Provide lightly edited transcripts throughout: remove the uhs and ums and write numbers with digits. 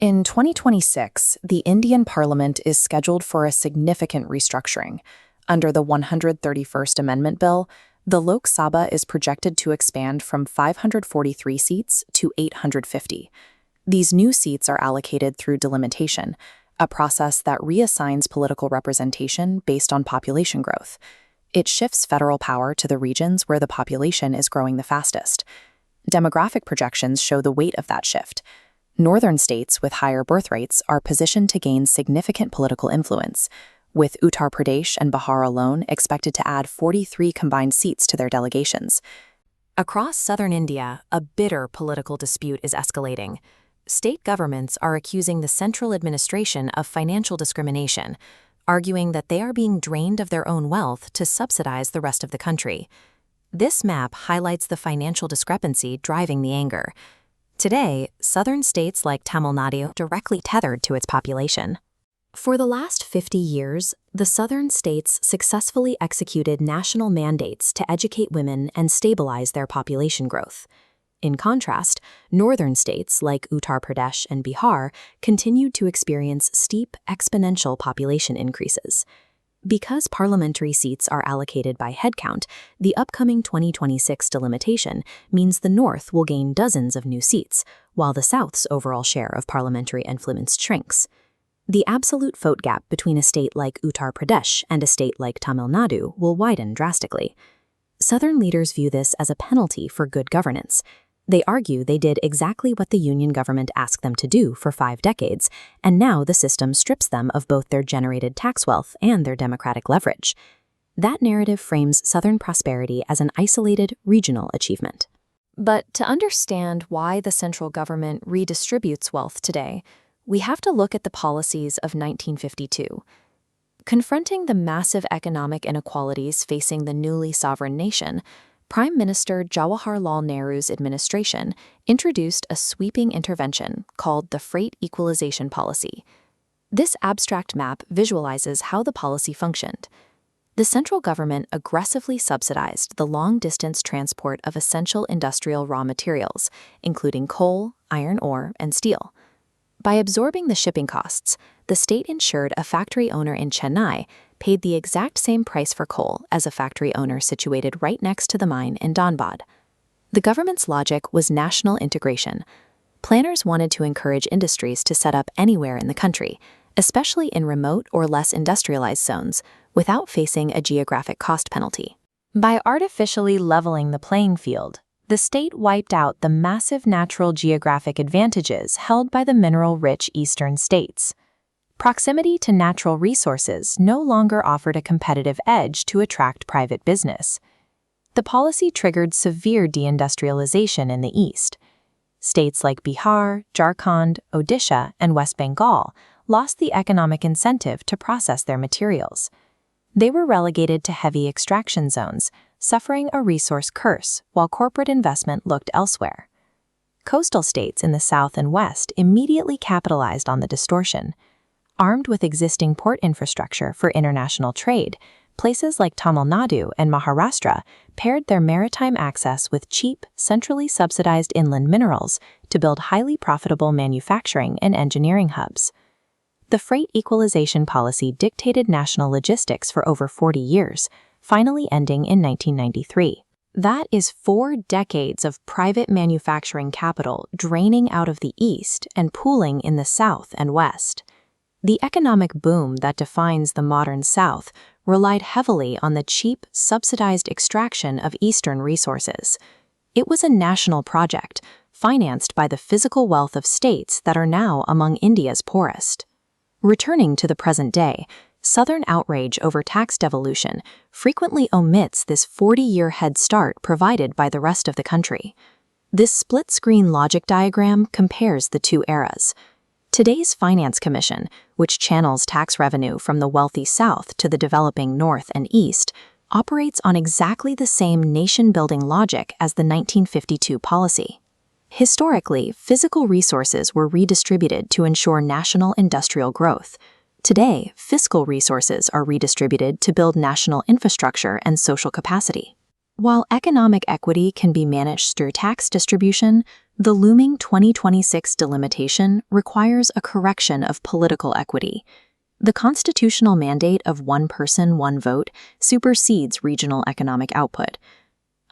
In 2026, the Indian Parliament is scheduled for a significant restructuring. Under the 131st Amendment Bill, the Lok Sabha is projected to expand from 543 seats to 850. These new seats are allocated through delimitation, a process that reassigns political representation based on population growth. It shifts federal power to the regions where the population is growing the fastest. Demographic projections show the weight of that shift. Northern states with higher birth rates are positioned to gain significant political influence, with Uttar Pradesh and Bihar alone expected to add 43 combined seats to their delegations. Across southern India, a bitter political dispute is escalating. State governments are accusing the central administration of financial discrimination, arguing that they are being drained of their own wealth to subsidize the rest of the country. This map highlights the financial discrepancy driving the anger. Today, southern states like Tamil Nadu are directly tethered to its population. For the last 50 years, the southern states successfully executed national mandates to educate women and stabilize their population growth. In contrast, northern states like Uttar Pradesh and Bihar continued to experience steep, exponential population increases. Because parliamentary seats are allocated by headcount, the upcoming 2026 delimitation means the North will gain dozens of new seats, while the South's overall share of parliamentary influence shrinks. The absolute vote gap between a state like Uttar Pradesh and a state like Tamil Nadu will widen drastically. Southern leaders view this as a penalty for good governance. They argue they did exactly what the union government asked them to do for 5 decades, and now the system strips them of both their generated tax wealth and their democratic leverage. That narrative frames Southern prosperity as an isolated, regional achievement. But to understand why the central government redistributes wealth today, we have to look at the policies of 1952. Confronting the massive economic inequalities facing the newly sovereign nation, Prime Minister Jawaharlal Nehru's administration introduced a sweeping intervention called the Freight Equalization Policy. This abstract map visualizes how the policy functioned. The central government aggressively subsidized the long-distance transport of essential industrial raw materials, including coal, iron ore, and steel. By absorbing the shipping costs, the state ensured a factory owner in Chennai paid the exact same price for coal as a factory owner situated right next to the mine in Dhanbad. The government's logic was national integration. Planners wanted to encourage industries to set up anywhere in the country, especially in remote or less industrialized zones, without facing a geographic cost penalty. By artificially leveling the playing field, the state wiped out the massive natural geographic advantages held by the mineral-rich eastern states. Proximity to natural resources no longer offered a competitive edge to attract private business. The policy triggered severe deindustrialization in the east. States like Bihar, Jharkhand, Odisha, and West Bengal lost the economic incentive to process their materials. They were relegated to heavy extraction zones, suffering a resource curse while corporate investment looked elsewhere. Coastal states in the south and west immediately capitalized on the distortion. Armed with existing port infrastructure for international trade, places like Tamil Nadu and Maharashtra paired their maritime access with cheap, centrally subsidized inland minerals to build highly profitable manufacturing and engineering hubs. The freight equalization policy dictated national logistics for over 40 years, finally ending in 1993. That is 4 decades of private manufacturing capital draining out of the east and pooling in the south and west. The economic boom that defines the modern South relied heavily on the cheap, subsidized extraction of eastern resources. It was a national project, financed by the physical wealth of states that are now among India's poorest. Returning to the present day, Southern outrage over tax devolution frequently omits this 40-year head start provided by the rest of the country. This split-screen logic diagram compares the two eras. Today's Finance Commission, which channels tax revenue from the wealthy South to the developing North and East, operates on exactly the same nation-building logic as the 1952 policy. Historically, physical resources were redistributed to ensure national industrial growth. Today, fiscal resources are redistributed to build national infrastructure and social capacity. While economic equity can be managed through tax distribution, the looming 2026 delimitation requires a correction of political equity. The constitutional mandate of one person, one vote supersedes regional economic output.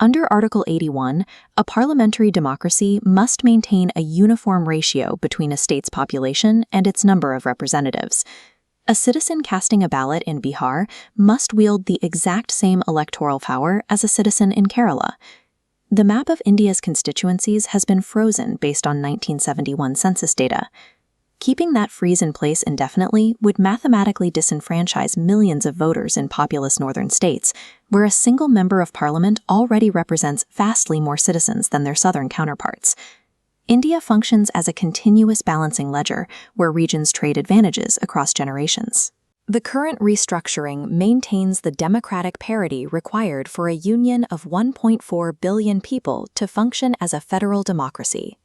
Under Article 81, a parliamentary democracy must maintain a uniform ratio between a state's population and its number of representatives. A citizen casting a ballot in Bihar must wield the exact same electoral power as a citizen in Kerala. The map of India's constituencies has been frozen based on 1971 census data. Keeping that freeze in place indefinitely would mathematically disenfranchise millions of voters in populous northern states, where a single member of parliament already represents vastly more citizens than their southern counterparts. India functions as a continuous balancing ledger where regions trade advantages across generations. The current restructuring maintains the democratic parity required for a union of 1.4 billion people to function as a federal democracy.